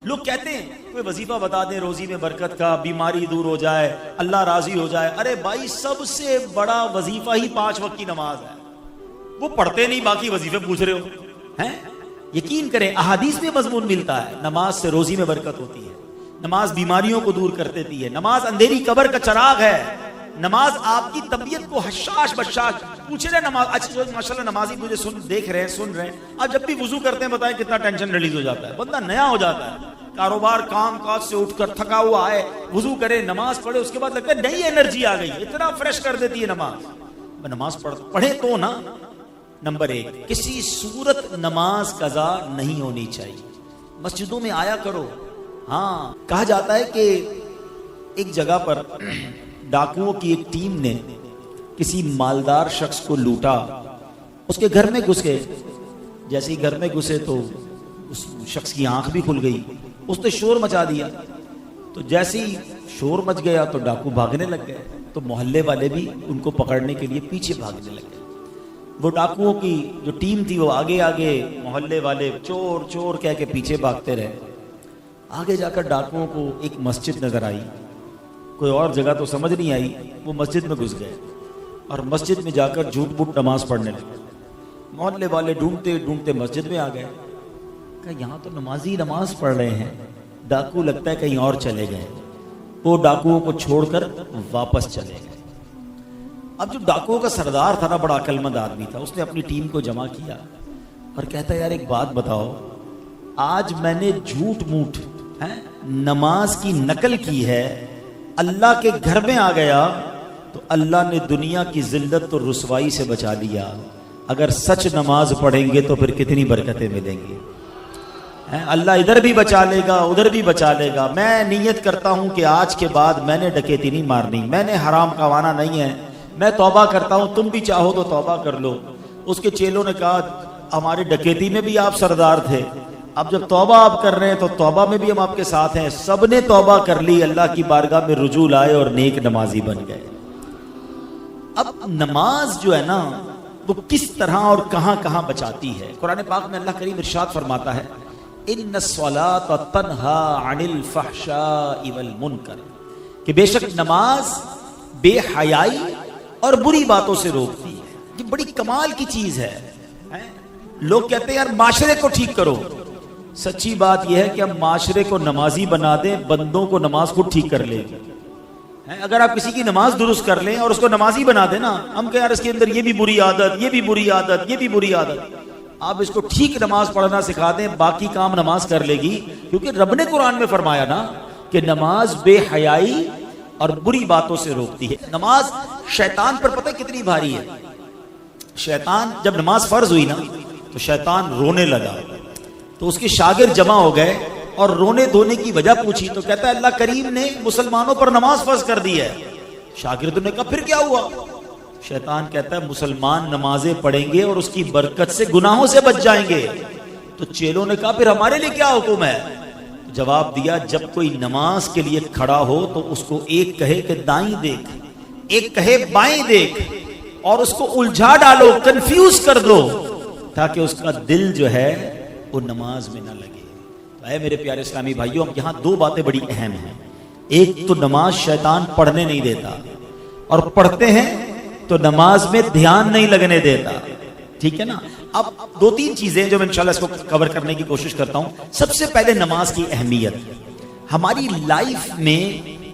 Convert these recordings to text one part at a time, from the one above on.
لوگ کہتے ہیں کوئی وظیفہ بتا دیں روزی میں برکت کا، بیماری دور ہو جائے، اللہ راضی ہو جائے۔ ارے بھائی، سب سے بڑا وظیفہ ہی 5 وقت کی نماز ہے۔ وہ پڑھتے نہیں، باقی وظیفے پوچھ رہے ہو ہیں؟ یقین کریں، احادیث میں مضمون ملتا ہے، نماز سے روزی میں برکت ہوتی ہے، نماز بیماریوں کو دور کر دیتی ہے، نماز اندھیری قبر کا چراغ ہے، نماز آپ کی طبیعت کو حشاش بشاش پوچھے رہے۔ نماز اچھا جو ماشاءاللہ نمازی مجھے دیکھ رہے ہیں، سن رہے ہیں، آپ جب بھی وضو کرتے ہیں بتائیں کتنا ٹینشن ریلیز ہو جاتا ہے، بندہ نیا ہو جاتا ہے، کاروبار کام کاج سے اٹھ کر تھکا ہوا ہے، وضو کرے، نماز پڑھے، اس کے بعد لگتا ہے نئی انرجی آ گئی، اتنا فریش کر دیتی ہے نماز۔ نماز پڑھے تو نا۔ نمبر 1، کسی صورت نماز قضا نہیں ہونی چاہیے، مسجدوں میں آیا کرو۔ ہاں، کہا جاتا ہے کہ ایک جگہ پر ڈاکوؤں کی ایک ٹیم نے کسی مالدار شخص کو لوٹا، اس کے گھر میں گھس گئے۔ جیسے ہی گھر میں گھسے تو اس شخص کی آنکھ بھی کھل گئی، اس نے شور مچا دیا۔ تو جیسے ہی شور مچ گیا تو ڈاکو بھاگنے لگ گئے، تو محلے والے بھی ان کو پکڑنے کے لیے پیچھے بھاگنے لگ گئے۔ وہ ڈاکوؤں کی جو ٹیم تھی وہ آگے آگے، محلے والے چور چور کہہ کے پیچھے بھاگتے رہے۔ آگے جا کر ڈاکوؤں کو ایک مسجد نظر آئی، کوئی اور جگہ تو سمجھ نہیں آئی، وہ مسجد میں گھس گئے اور مسجد میں جا کر جھوٹ بوٹ نماز پڑھنے لگے۔ محلے والے ڈھونڈتے ڈھونڈتے مسجد میں آ گئے، کہ یہاں تو نمازی نماز پڑھ رہے ہیں، ڈاکو لگتا ہے کہیں اور چلے گئے۔ وہ ڈاکوؤں کو چھوڑ کر واپس چلے گئے۔ اب جو ڈاکوؤں کا سردار تھا نا، بڑا عقل مند آدمی تھا، اس نے اپنی ٹیم کو جمع کیا اور کہتا ہے یار ایک بات بتاؤ، آج میں نے جھوٹ موٹ نماز کی نقل کی ہے، اللہ کے گھر میں آ گیا تو اللہ نے دنیا کی ذلت اور رسوائی سے بچا لیا۔ اگر سچ نماز پڑھیں گے تو پھر کتنی برکتیں ملیں گی۔ اللہ ادھر بھی بچا لے گا، ادھر بھی بچا لے گا۔ میں نیت کرتا ہوں کہ آج کے بعد میں نے ڈکیتی نہیں مارنی، میں نے حرام کمانا نہیں ہے، میں توبہ کرتا ہوں، تم بھی چاہو تو توبہ کر لو۔ اس کے چیلوں نے کہا ہماری ڈکیتی میں بھی آپ سردار تھے، اب جب توبہ آپ کر رہے ہیں تو توبہ میں بھی ہم آپ کے ساتھ ہیں۔ سب نے توبہ کر لی، اللہ کی بارگاہ میں رجوع لائے اور نیک نمازی بن گئے۔ اب نماز جو ہے نا وہ کس طرح اور کہاں کہاں بچاتی ہے، قرآن پاک میں اللہ کریم ارشاد فرماتا ہے ان الصلاۃ تنہی عن الفحشاء والمنکر، کہ بے شک نماز بے حیائی اور بری باتوں سے روکتی ہے۔ یہ بڑی کمال کی چیز ہے۔ لوگ کہتے ہیں یار معاشرے کو ٹھیک کرو، سچی بات یہ ہے کہ ہم معاشرے کو نمازی بنا دیں، بندوں کو نماز کو ٹھیک کر لیں گے۔ اگر آپ کسی کی نماز درست کر لیں اور اس کو نمازی بنا دیں نا، ہم کہ یار اس کے اندر یہ بھی بری عادت، یہ بھی بری عادت، یہ بھی بری عادت، آپ اس کو ٹھیک نماز پڑھنا سکھا دیں، باقی کام نماز کر لے گی۔ کیونکہ رب نے قرآن میں فرمایا نا کہ نماز بے حیائی اور بری باتوں سے روکتی ہے۔ نماز شیطان پر پتہ کتنی بھاری ہے۔ شیطان جب نماز فرض ہوئی نا تو شیطان رونے لگا، تو اس کے شاگرد جمع ہو گئے اور رونے دھونے کی وجہ پوچھی تو کہتا ہے اللہ کریم نے مسلمانوں پر نماز فرض کر دی ہے۔ شاگردوں نے کہا پھر کیا ہوا؟ شیطان کہتا ہے مسلمان نمازیں پڑھیں گے اور اس کی برکت سے گناہوں سے بچ جائیں گے۔ تو چیلوں نے کہا پھر ہمارے لیے کیا حکم ہے؟ جواب دیا جب کوئی نماز کے لیے کھڑا ہو تو اس کو ایک کہے کہ دائیں دیکھ، ایک کہے بائیں دیکھ، اور اس کو الجھا ڈالو، کنفیوز کر دو، تاکہ اس کا دل جو ہے وہ نماز میں نہ لگے۔ تو اے میرے پیارے اسلامی بھائیوں، یہاں 2 باتیں بڑی اہم ہیں۔ ایک تو نماز شیطان پڑھنے نہیں دیتا، اور پڑھتے ہیں تو نماز میں دھیان نہیں لگنے دیتا، ٹھیک ہے نا۔ اب 2-3 چیزیں جو میں انشاءاللہ اس کو کور کرنے کی کوشش کرتا ہوں۔ سب سے پہلے نماز کی اہمیت، ہماری لائف میں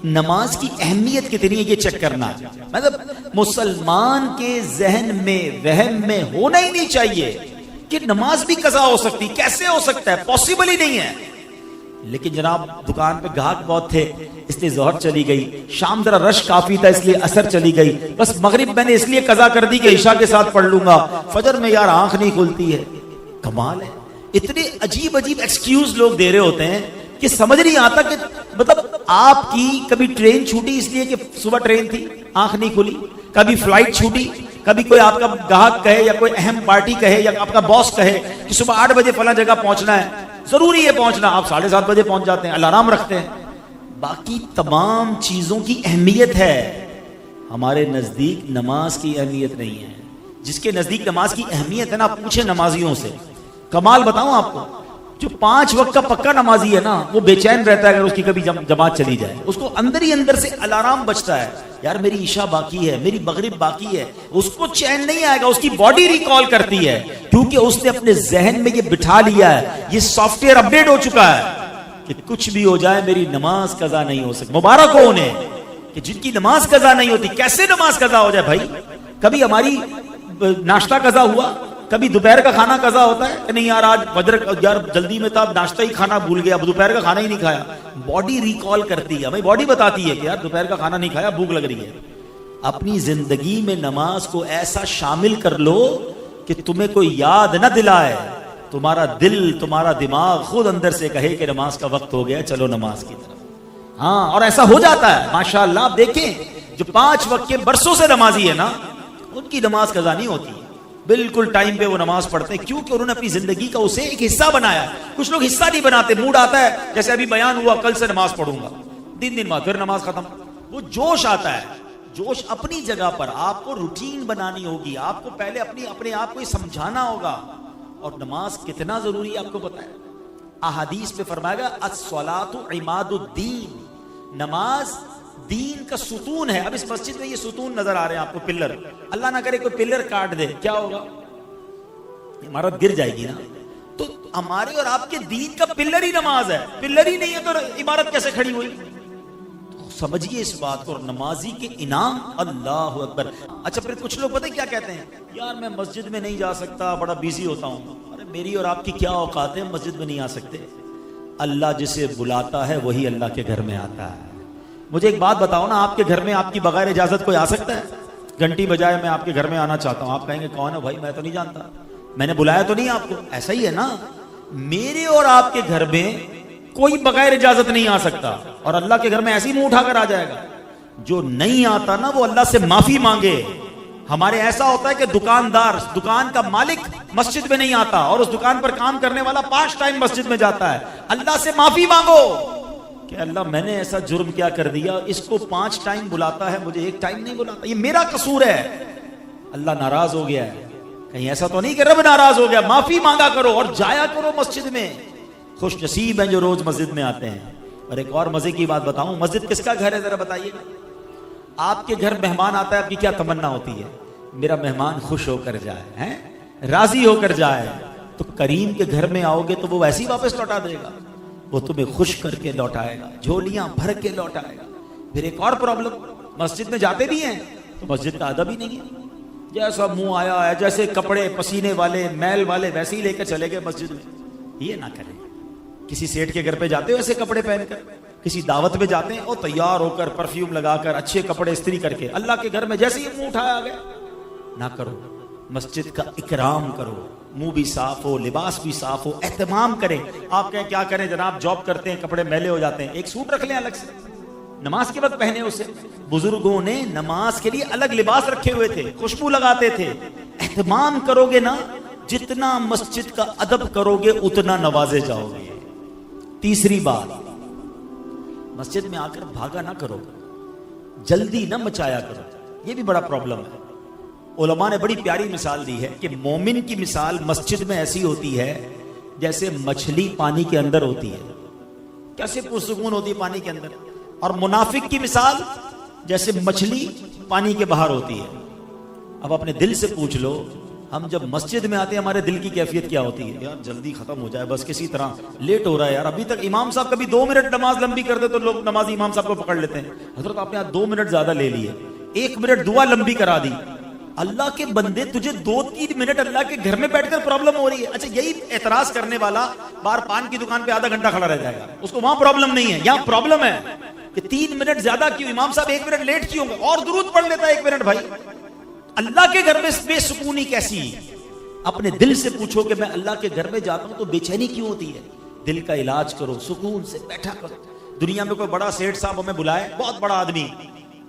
نماز کی اہمیت کتنی ہے یہ چیک کرنا۔ مطلب مسلمان کے ذہن میں وہم میں ہونا ہی نہیں چاہیے کہ نماز بھی قضا ہو سکتی، کیسے ہو سکتا ہے، پاسبل ہی نہیں ہے۔ لیکن جناب دکان پہ گاہک بہت تھے اس لیے ظہر چلی گئی، شام ذرا رش کافی تھا اس لیے عصر چلی گئی، بس مغرب میں نے اس لیے قضا کر دی کہ عشاء کے ساتھ پڑھ لوں گا، فجر میں یار آنکھ نہیں کھلتی ہے۔ کمال ہے، اتنے عجیب عجیب ایکسکیوز لوگ دے رہے ہوتے ہیں کہ سمجھ نہیں آتا کہ مطلب آپ کی کبھی ٹرین چھوٹی اس لیے کہ صبح ٹرین تھی آنکھ نہیں کھلی، کبھی فلائٹ چھوٹی، کبھی کوئی آپ کا گاہک کہے یا کوئی اہم پارٹی کہے یا آپ کا باس کہے کہ صبح 8 بجے فلاں جگہ پہنچنا ہے، ضروری ہے پہنچنا، آپ 7:30 بجے پہنچ جاتے ہیں، الارم رکھتے ہیں۔ باقی تمام چیزوں کی اہمیت ہے، ہمارے نزدیک نماز کی اہمیت نہیں ہے۔ جس کے نزدیک نماز کی اہمیت ہے نا، پوچھیں نمازیوں سے، کمال بتاؤں آپ کو، جو 5 وقت کا پکا نمازی ہے نا وہ بے چین رہتا ہے اگر اس کی کبھی جماعت چلی جائے. اس کو اندر ہی اندر سے الارم بجتا ہے, یار میری عشاء باقی ہے, میری مغرب باقی ہے. اس کو چین نہیں آئے گا, اس کی باڈی ریکال کرتی ہے کیونکہ اس نے اپنے ذہن میں یہ بٹھا لیا ہے, یہ سافٹ ویئر اپڈیٹ ہو چکا ہے کہ کچھ بھی ہو جائے میری نماز قضا نہیں ہو سکتی. مبارک ہو انہیں کہ جن کی نماز قضا نہیں ہوتی. کیسے نماز قضا ہو جائے بھائی؟ کبھی ہماری ناشتہ قضا ہوا, کبھی دوپہر کا کھانا قضا ہوتا ہے کہ نہیں یار آج فجر یار جلدی میں تھا, ناشتہ ہی کھانا بھول گیا, اب دوپہر کا کھانا ہی نہیں کھایا. باڈی ریکال کرتی ہے, بھائی باڈی بتاتی ہے کہ یار دوپہر کا کھانا نہیں کھایا, بھوک لگ رہی ہے. اپنی زندگی میں نماز کو ایسا شامل کر لو کہ تمہیں کوئی یاد نہ دلائے, تمہارا دل تمہارا دماغ خود اندر سے کہے کہ نماز کا وقت ہو گیا, چلو نماز کی طرف. ہاں, اور ایسا ہو جاتا ہے ماشاءاللہ. آپ دیکھیں جو 5 وقت کے برسوں سے نمازی ہے نا, ان کی نماز قضا نہیں ہوتی, بالکل ٹائم پہ وہ نماز پڑھتے ہیں کیونکہ انہوں نے اپنی زندگی کا اسے ایک حصہ بنایا. کچھ لوگ حصہ نہیں بناتے, موڈ آتا ہے جیسے ابھی بیان ہوا کل سے نماز پڑھوں گا, 3 دن بعد پھر نماز ختم. وہ جوش آتا ہے, جوش اپنی جگہ پر. آپ کو روٹین بنانی ہوگی, آپ کو پہلے اپنے آپ کو سمجھانا ہوگا. اور نماز کتنا ضروری ہے آپ کو پتا ہے. احادیث میں فرمایا گیا الصلاۃ عماد الدین, نماز دین کا ستون ہے. اب اس مسجد میں یہ ستون نظر آ رہے ہیں آپ کو, پلر. اللہ نہ کرے کوئی پلر کاٹ دے, کیا ہوگا؟ عمارت گر جائے گی نا. تو ہمارے اور آپ کے دین کا پلر ہی نماز ہے. پلر ہی نہیں ہے تو عمارت کیسے کھڑی ہوئی؟ تو سمجھیے اس بات کو. اور نمازی کے انعام, اللہ اکبر. اچھا پھر کچھ لوگ پتہ کیا کہتے ہیں, یار میں مسجد میں نہیں جا سکتا, بڑا بیزی ہوتا ہوں. ارے میری اور آپ کی کیا اوقات ہے, مسجد میں نہیں آ سکتے. اللہ جسے بلاتا ہے وہی اللہ کے گھر میں آتا ہے. مجھے ایک بات بتاؤ نا, آپ کے گھر میں آپ کی بغیر اجازت کوئی آ سکتا ہے؟ گھنٹی بجائے میں آپ کے گھر میں آنا چاہتا ہوں, آپ کہیں گے کون ہے بھائی, میں تو نہیں جانتا, میں نے بلایا تو نہیں آپ کو. ایسا ہی ہے نا, میرے اور آپ کے گھر میں کوئی بغیر اجازت نہیں آ سکتا, اور اللہ کے گھر میں ایسے ہی منہ اٹھا کر آ جائے گا. جو نہیں آتا نا وہ اللہ سے معافی مانگے. ہمارے ایسا ہوتا ہے کہ دکاندار, دکان کا مالک مسجد میں نہیں آتا اور اس دکان پر کام کرنے والا 5 ٹائم مسجد میں جاتا ہے. اللہ سے معافی مانگو کہ اللہ میں نے ایسا جرم کیا کر دیا, اس کو 5 ٹائم بلاتا ہے, مجھے 1 ٹائم نہیں بلاتا, یہ میرا قصور ہے, اللہ ناراض ہو گیا ہے. کہیں ایسا تو نہیں کہ رب ناراض ہو گیا. معافی مانگا کرو اور جایا کرو مسجد میں. خوش نصیب ہیں جو روز مسجد میں آتے ہیں. اور ایک اور مزے کی بات بتاؤں, مسجد کس کا گھر ہے ذرا بتائیے. آپ کے گھر مہمان آتا ہے, آپ کی کیا تمنا ہوتی ہے؟ میرا مہمان خوش ہو کر جائے, راضی ہو کر جائے. تو کریم کے گھر میں آؤ گے تو وہ ویسے ہی واپس لوٹا دے گا, وہ تمہیں خوش کر کے لوٹائے گا, جھولیاں بھر کے لوٹائے گا. پھر ایک اور پرابلم, مسجد میں جاتے بھی ہیں تو مسجد کا ادب ہی نہیں ہے. جیسا منہ آیا ہے, جیسے کپڑے پسینے والے میل والے ویسے ہی لے کر چلے گئے مسجد میں. یہ نہ کریں. کسی سیٹ کے گھر پہ جاتے ہو ایسے کپڑے پہن کر, کسی دعوت میں جاتے ہیں اور تیار ہو کر پرفیوم لگا کر اچھے کپڑے استری کر کے, اللہ کے گھر میں جیسے ہی منہ اٹھایا گیا, نہ کرو. مسجد کا اکرام کرو, منہ بھی صاف ہو, لباس بھی صاف ہو, اہتمام کریں. آپ کہیں کیا کریں جناب, جاب کرتے ہیں کپڑے میلے ہو جاتے ہیں, ایک سوٹ رکھ لیں الگ سے, نماز کے وقت پہنے اسے. بزرگوں نے نماز کے لیے الگ لباس رکھے ہوئے تھے, خوشبو لگاتے تھے. اہتمام کرو گے نا, جتنا مسجد کا ادب کرو گے اتنا نوازے جاؤ گے. تیسری بات, مسجد میں آ کر بھاگا نہ کرو, جلدی نہ مچایا کرو. یہ بھی بڑا پرابلم ہے. علماء نے بڑی پیاری مثال دی ہے کہ مومن کی مثال مسجد میں ایسی ہوتی ہے جیسے مچھلی پانی کے اندر ہوتی ہے, کیسے پرسکون ہوتی ہے پانی کے اندر. اور منافق کی مثال جیسے مچھلی پانی کے باہر ہوتی ہے. اب اپنے دل سے پوچھ لو, ہم جب مسجد میں آتے ہیں ہمارے دل کی کیفیت کیا ہوتی ہے؟ یار جلدی ختم ہو جائے بس, کسی طرح لیٹ ہو رہا ہے یار. ابھی تک امام صاحب کبھی 2 منٹ نماز لمبی کر دے تو لوگ نمازی امام صاحب کو پکڑ لیتے ہیں, حضرت آپ نے 2 منٹ زیادہ لے لیے, 1 منٹ دعا لمبی کرا دی. اللہ کے بندے, تجھے 2-3 منٹ اللہ کے گھر میں بیٹھ کر پرابلم ہو رہی ہے. اچھا یہی اعتراض کرنے والا بار پان کی دکان پہ آدھا گھنٹہ کھڑا رہ جائے گا, اس کو وہاں پرابلم نہیں ہے. یہاں پرابلم ہے کہ 3 منٹ زیادہ کیوں, امام صاحب 1 منٹ لیٹ کیوں, اور درود پڑھ لیتا ہے 1 منٹ. بھائی اللہ کے گھر میں بے سکونی کیسی؟ اپنے دل سے پوچھو کہ میں اللہ کے گھر میں جاتا ہوں تو بے چینی کیوں ہوتی ہے. دل کا علاج کرو, سکون سے بیٹھا کرو. دنیا میں کوئی بڑا سیٹ صاحب ہمیں بلائے, بہت بڑا آدمی,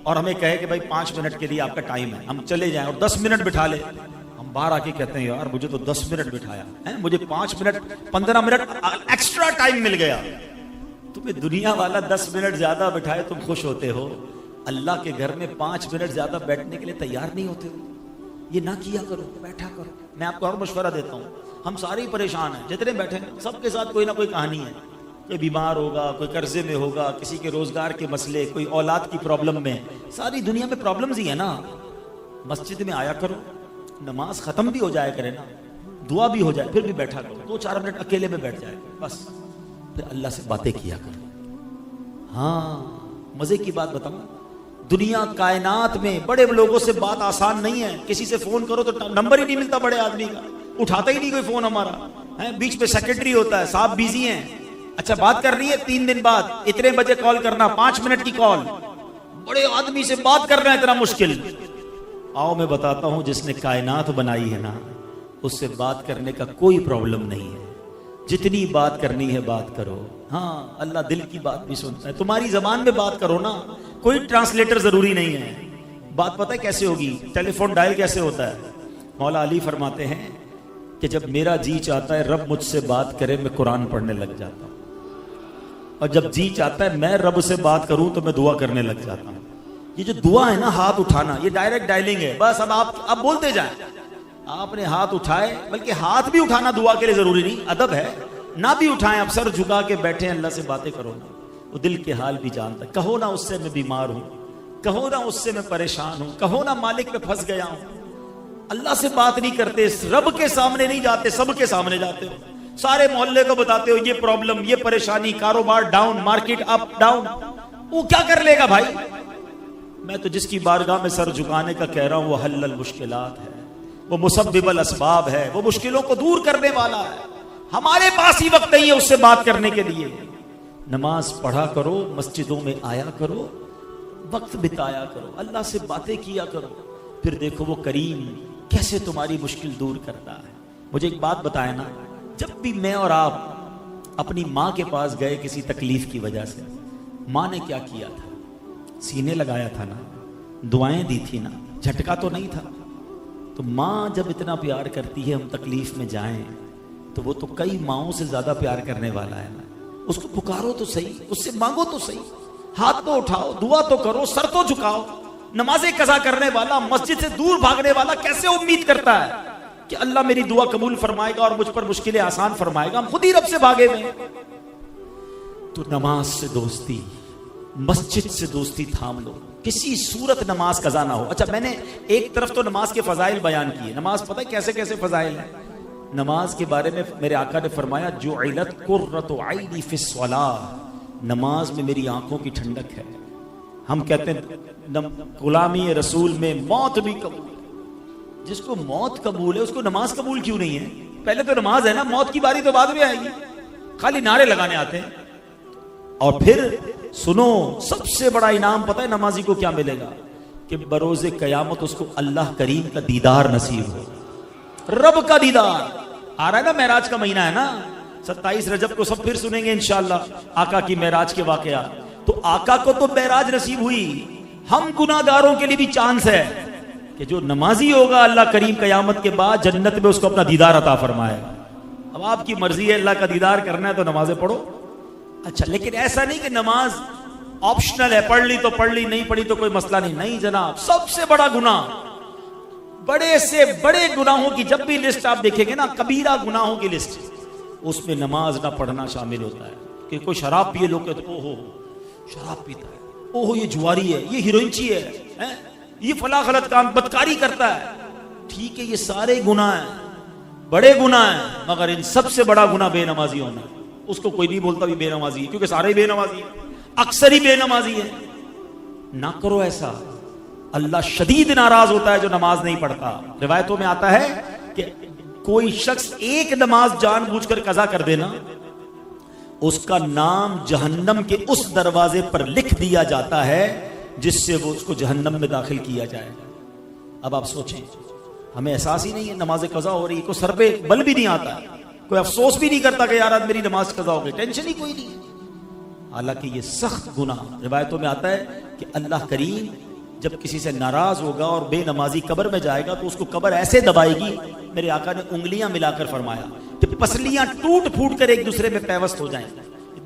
اور ہمیں کہے کہ بھائی 5 منٹ کے لیے آپ کا ٹائم ہے, ہم چلے جائیں, اور 10 منٹ بٹھا لے. ہم باہر آ کے کہتے ہیں یار مجھے تو 10 منٹ بٹھایا ہے, مجھے 5 منٹ 15 منٹ ایکسٹرا ٹائم مل گیا. تمہیں دنیا والا 10 منٹ زیادہ بٹھائے تم خوش ہوتے ہو, اللہ کے گھر میں 5 منٹ زیادہ بیٹھنے کے لیے تیار نہیں ہوتے ہو. یہ نہ کیا کرو, بیٹھا کرو. میں آپ کو اور مشورہ دیتا ہوں, ہم سارے ہی پریشان ہیں جتنے بیٹھے ہیں، سب کے ساتھ کوئی نہ کوئی کہانی ہے. کوئی بیمار ہوگا، کوئی قرضے میں ہوگا، کسی کے روزگار کے مسئلے، کوئی اولاد کی پرابلم میں. ساری دنیا میں پرابلمز ہی ہیں نا. مسجد میں آیا کرو، نماز ختم بھی ہو جائے کرے نا، دعا بھی ہو جائے، پھر بھی بیٹھا کرو 2-4 منٹ اکیلے میں بیٹھ جائے بس، پھر اللہ سے باتیں کیا کرو. ہاں مزے کی بات بتاؤں، دنیا کائنات میں بڑے لوگوں سے بات آسان نہیں ہے. کسی سے فون کرو تو نمبر ہی نہیں ملتا بڑے آدمی کا، اٹھاتا ہی نہیں کوئی فون ہمارا. بیچ میں سیکرٹری ہوتا ہے، صاحب بیزی ہیں، اچھا بات کرنی ہے 3 دن بعد، اتنے بجے کال کرنا، 5 منٹ کی کال. بڑے آدمی سے بات کرنا اتنا مشکل. آؤ میں بتاتا ہوں، جس نے کائنات بنائی ہے نا، اس سے بات کرنے کا کوئی پرابلم نہیں ہے. جتنی بات کرنی ہے بات کرو. ہاں اللہ دل کی بات بھی سنتا ہے. تمہاری زبان میں بات کرو نا، کوئی ٹرانسلیٹر ضروری نہیں ہے. بات پتہ ہے کیسے ہوگی؟ ٹیلی فون ڈائل کیسے ہوتا ہے؟ مولا علی فرماتے ہیں کہ جب میرا جی چاہتا ہے رب مجھ سے بات کرے، میں قرآن پڑھنے لگ جاتا ہوں، اور جب جی چاہتا ہے میں رب سے بات کروں تو میں دعا کرنے لگ جاتا ہوں. یہ جو دعا ہے نا، ہاتھ اٹھانا، یہ ڈائریکٹ ڈائلنگ ہے. بس اب آپ بولتے جائیں. آپ نے ہاتھ اٹھائے، بلکہ ہاتھ بھی اٹھانا دعا کے لیے ضروری نہیں، ادب ہے. نہ بھی اٹھائیں، اب سر جھکا کے بیٹھے اللہ سے باتیں کرو نا. وہ دل کے حال بھی جانتا ہے. کہو نا اس سے میں بیمار ہوں، کہو نا اس سے میں پریشان ہوں، کہو نا مالک میں پھنس گیا ہوں. اللہ سے بات نہیں کرتے، رب کے سامنے نہیں جاتے، سب کے سامنے جاتے ہو. سارے محلے کو بتاتے ہو یہ پرابلم، یہ پریشانی، کاروبار ڈاؤن، مارکیٹ اپ ڈاؤن. وہ کیا کر لے گا بھائی؟ میں تو جس کی بارگاہ میں سر جھکانے کا کہہ رہا ہوں وہ حل المشکلات ہے، وہ مسبب الاسباب ہے، وہ مشکلوں کو دور کرنے والا ہے. ہمارے پاس ہی وقت نہیں ہے اس سے بات کرنے کے لیے. نماز پڑھا کرو، مسجدوں میں آیا کرو، وقت بتایا کرو، اللہ سے باتیں کیا کرو، پھر دیکھو وہ کریم کیسے تمہاری مشکل دور کرتا ہے. مجھے ایک بات بتائے نا، جب بھی میں اور آپ اپنی ماں کے پاس گئے کسی تکلیف کی وجہ سے، ماں نے کیا کیا تھا؟ سینے لگایا تھا نا، دعائیں دی تھی نا، جھٹکا تو نہیں تھا. تو ماں جب اتنا پیار کرتی ہے، ہم تکلیف میں جائیں تو وہ تو کئی ماؤں سے زیادہ پیار کرنے والا ہے نا. اس کو پکارو تو صحیح، اس سے مانگو تو صحیح، ہاتھ تو اٹھاؤ، دعا تو کرو، سر تو جھکاؤ. نمازیں قضا کرنے والا، مسجد سے دور بھاگنے والا کیسے امید کرتا ہے کہ اللہ میری دعا قبول فرمائے گا اور مجھ پر مشکلیں آسان فرمائے گا؟ ہم خود ہی رب سے بھاگے ہوئے. تو نماز سے دوستی، مسجد سے دوستی تھام لو، کسی صورت نماز قضا نہ ہو. اچھا میں نے ایک طرف تو نماز کے فضائل بیان کیے. نماز پتہ ہے کیسے کیسے فضائل ہیں؟ نماز کے بارے میں میرے آقا نے فرمایا جعلت قرۃ عینی فی الصلاۃ، نماز میں میری آنکھوں کی ٹھنڈک ہے. ہم کہتے ہیں غلامی رسول میں موت بھی قبول. جس کو موت قبول ہے اس کو نماز قبول کیوں نہیں ہے؟ پہلے تو نماز ہے نا، موت کی باری تو بعد میں آئے گی. خالی نعرے لگانے آتے ہیں. اور پھر سنو، سب سے بڑا انعام پتہ ہے نمازی کو کیا ملے گا؟ کہ بروز قیامت اس کو اللہ کریم کا دیدار نصیب ہو. رب کا دیدار آ رہا ہے نا، معراج کا مہینہ ہے نا، 27 رجب کو سب پھر سنیں گے انشاءاللہ آقا کی معراج کے واقعات. تو آقا کو تو معراج نصیب ہوئی، ہم گناہگاروں کے لیے بھی چانس ہے کہ جو نمازی ہوگا اللہ کریم قیامت کے بعد جنت میں اس کو اپنا دیدار عطا فرمائے. اب آپ کی مرضی ہے، اللہ کا دیدار کرنا ہے تو نمازیں پڑھو. اچھا لیکن ایسا نہیں کہ نماز آپشنل ہے، پڑھ لی تو پڑھ لی، نہیں پڑھی تو کوئی مسئلہ نہیں. نہیں جناب، سب سے بڑا گناہ، بڑے سے بڑے گناہوں کی جب بھی لسٹ آپ دیکھیں گے نا، کبیرہ گناہوں کی لسٹ، اس میں نماز نہ پڑھنا شامل ہوتا ہے. کہ کوئی شراب پیے، لوگ کہتے اوہو شراب پیتا ہے، اوہو یہ جواری ہے، یہ ہیروئنچی ہے، یہ فلاں غلط کام، بدکاری کرتا ہے. ٹھیک ہے یہ سارے گناہ ہیں، بڑے گناہ ہیں، مگر ان سب سے بڑا گناہ بے نمازی ہونا. اس کو کوئی نہیں بولتا بھی بے نمازی ہے، کیونکہ سارے بے نمازی ہیں، اکثر ہی بے نمازی ہیں. نہ کرو ایسا، اللہ شدید ناراض ہوتا ہے جو نماز نہیں پڑھتا. روایتوں میں آتا ہے کہ کوئی شخص ایک نماز جان بوجھ کر قضا کر دینا، اس کا نام جہنم کے اس دروازے پر لکھ دیا جاتا ہے جس سے وہ اس کو جہنم میں داخل کیا جائے. اب آپ سوچیں، ہمیں احساس ہی نہیں ہے نماز قضا ہو رہی، کوئی سر پہ بل بھی نہیں آتا، کوئی افسوس بھی نہیں کرتا کہ یار آج میری نماز قضا ہو گئی، ٹینشن ہی کوئی نہیں. حالانکہ یہ سخت گناہ. روایتوں میں آتا ہے کہ اللہ کریم جب کسی سے ناراض ہوگا اور بے نمازی قبر میں جائے گا تو اس کو قبر ایسے دبائے گی، میرے آقا نے انگلیاں ملا کر فرمایا کہ پسلیاں ٹوٹ پھوٹ کر ایک دوسرے میں پیوست ہو جائیں،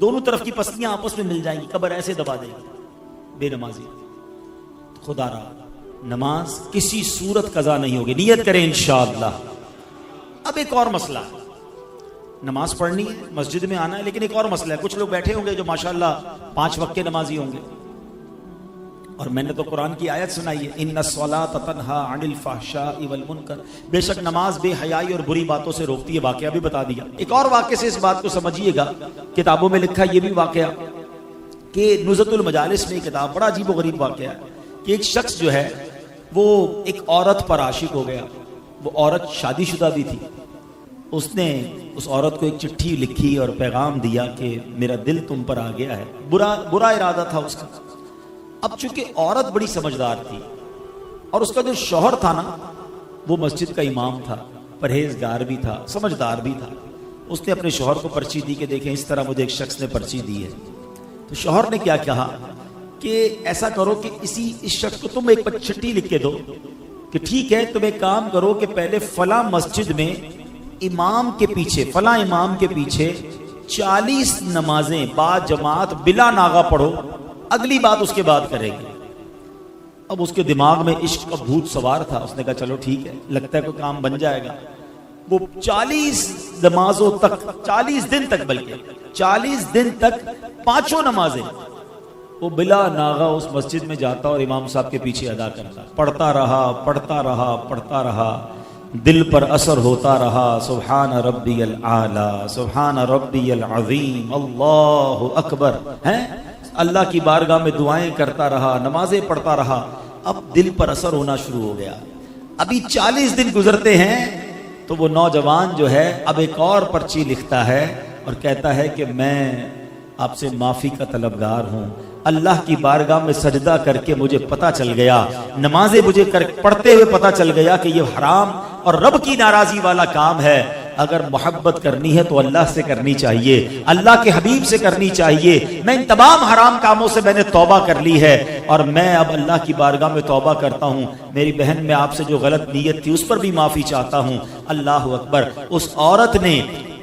دونوں طرف کی پسلیاں آپس میں مل جائیں گی، قبر ایسے دبا دے گی بے نمازی. خدا را نماز کسی صورت قضا نہیں ہوگی، نیت کریں انشاءاللہ. اب ایک اور مسئلہ، نماز پڑھنی ہے، مسجد میں آنا ہے، لیکن ایک اور مسئلہ ہے، کچھ لوگ بیٹھے ہوں گے جو ماشاءاللہ 5 وقت کے نمازی ہوں گے، اور میں نے تو قرآن کی آیت سنائی ہے ان الصلاۃ تنہا عن الفحشاء والمنکر، بے شک نماز بے حیائی اور بری باتوں سے روکتی ہے، واقعہ بھی بتا دیا۔ ایک اور واقعے سے اس بات کو سمجھیے گا، کتابوں میں لکھا یہ بھی واقعہ کہ نزہۃ المجالس میں کتاب، بڑا عجیب و غریب واقعہ ہے کہ ایک شخص جو ہے وہ ایک عورت پر عاشق ہو گیا، وہ عورت شادی شدہ بھی تھی، اس نے اس عورت کو ایک چٹھی لکھی اور پیغام دیا کہ میرا دل تم پر آ گیا ہے، برا ارادہ تھا اس کا۔ اب چونکہ عورت بڑی سمجھدار تھی اور اس کا جو شوہر تھا نا وہ مسجد کا امام تھا، پرہیزگار بھی تھا، سمجھدار بھی تھا، اس نے اپنے شوہر کو پرچی دی کہ دیکھیں اس طرح مجھے ایک شخص نے پرچی دی ہے۔ تو شوہر نے کیا کہا کہ ایسا کرو کہ اس شخص کو تم ایک چٹھی لکھ کے دو کہ ٹھیک ہے تم ایک کام کرو کہ پہلے فلاں مسجد میں امام کے پیچھے، فلاں امام کے پیچھے 40 نمازیں با جماعت بلا ناغہ پڑھو، اگلی بات اس کے بعد کرے گی۔ اب اس کے دماغ میں عشق کا بھوت سوار تھا، اس نے کہا چلو ٹھیک ہے، لگتا ہے کوئی کام بن جائے گا۔ وہ 40 نمازوں تک، 40 دن تک، بلکہ 40 دن تک 5 نمازیں وہ بلا ناغہ اس مسجد میں جاتا اور امام صاحب کے پیچھے ادا کرتا، پڑھتا رہا، دل پر اثر ہوتا رہا، سبحان ربی الاعلی، سبحان ربی العظیم، اللہ اکبر، ہیں اللہ کی بارگاہ میں دعائیں کرتا رہا، نمازیں پڑھتا رہا۔ اب دل پر اثر ہونا شروع ہو گیا۔ ابھی 40 دن گزرتے ہیں تو وہ نوجوان جو ہے اب ایک اور پرچی لکھتا ہے اور کہتا ہے کہ میں آپ سے معافی کا طلبگار ہوں، اللہ کی بارگاہ میں سجدہ کر کے مجھے پتہ چل گیا، نمازیں مجھے پڑھتے ہوئے پتہ چل گیا کہ یہ حرام اور رب کی ناراضی والا کام ہے۔ اگر محبت کرنی ہے تو اللہ سے کرنی چاہیے، اللہ کے حبیب سے کرنی چاہیے۔ میں ان تمام حرام کاموں سے میں نے توبہ کر لی ہے اور میں اب اللہ کی بارگاہ میں توبہ کرتا ہوں۔ میری بہن میں آپ سے جو غلط نیت تھی اس پر بھی معافی چاہتا ہوں۔ اللہ اکبر۔ اس عورت نے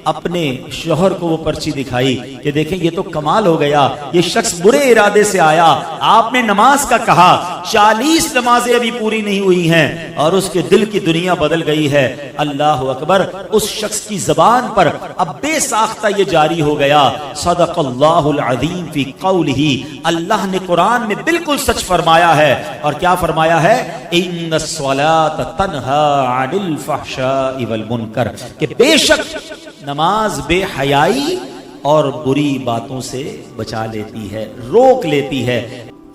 اپنے شوہر کو وہ پرچی دکھائی کہ دیکھیں یہ تو کمال ہو گیا، یہ شخص برے ارادے سے آیا، آپ نے نماز کا کہا، 40 نمازیں ابھی پوری نہیں ہوئی ہیں اور اس کے دل کی دنیا بدل گئی ہے۔ اللہ اکبر۔ اس شخص کی زبان پر اب بے ساختہ یہ جاری ہو گیا، صدق اللہ العظیم فی قولہ، اللہ نے قرآن میں بالکل سچ فرمایا ہے۔ اور کیا فرمایا ہے؟ ان الصلاۃ تنہا عن الفحشاء والمنکر، کہ بے شک نماز بے حیائی اور بری باتوں سے بچا لیتی ہے، روک لیتی ہے۔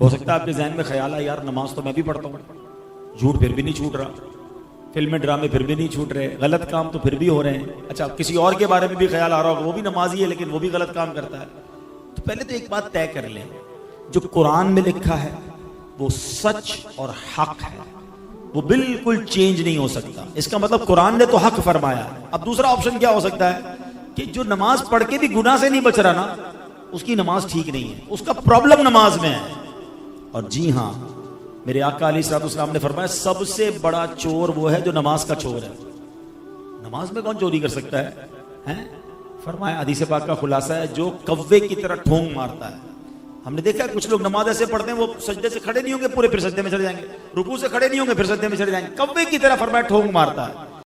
ہو سکتا ہے آپ کے ذہن میں خیال ہے یار نماز تو میں بھی پڑھتا ہوں، جھوٹ پھر بھی نہیں چھوٹ رہا، فلمیں ڈرامے پھر بھی نہیں چھوٹ رہے، غلط کام تو پھر بھی ہو رہے ہیں۔ اچھا کسی اور کے بارے میں بھی خیال آ رہا ہوگا وہ بھی نمازی ہے لیکن وہ بھی غلط کام کرتا ہے۔ تو پہلے تو ایک بات طے کر لیں، جو قرآن میں لکھا ہے وہ سچ اور حق ہے، وہ بالکل چینج نہیں ہو سکتا۔ اس کا مطلب قرآن نے تو حق فرمایا ہے۔ اب دوسرا آپشن کیا ہو سکتا ہے کہ جو نماز پڑھ کے بھی گناہ سے نہیں بچ رہا نا، اس کی نماز ٹھیک نہیں ہے، اس کا پرابلم نماز میں ہے۔ اور جی ہاں، میرے آقا علیہ الصلوۃ والسلام نے فرمایا سب سے بڑا چور وہ ہے جو نماز کا چور ہے۔ نماز میں کون چوری کر سکتا ہے؟ فرمایا حدیث پاک کا خلاصہ ہے جو کوے کی طرح ٹھونگ مارتا ہے۔ ہم نے دیکھا کچھ لوگ نماز ایسے پڑھتے ہیں وہ سجدے سے کھڑے نہیں ہوں گے پورے، پھر سجدے میں چڑھ جائیں گے، رکوع سے کھڑے نہیں ہوں گے پھر سجدے میں چڑھ جائیں گے، کوے کی طرح فرمایا ٹھونگ مارتا ہے۔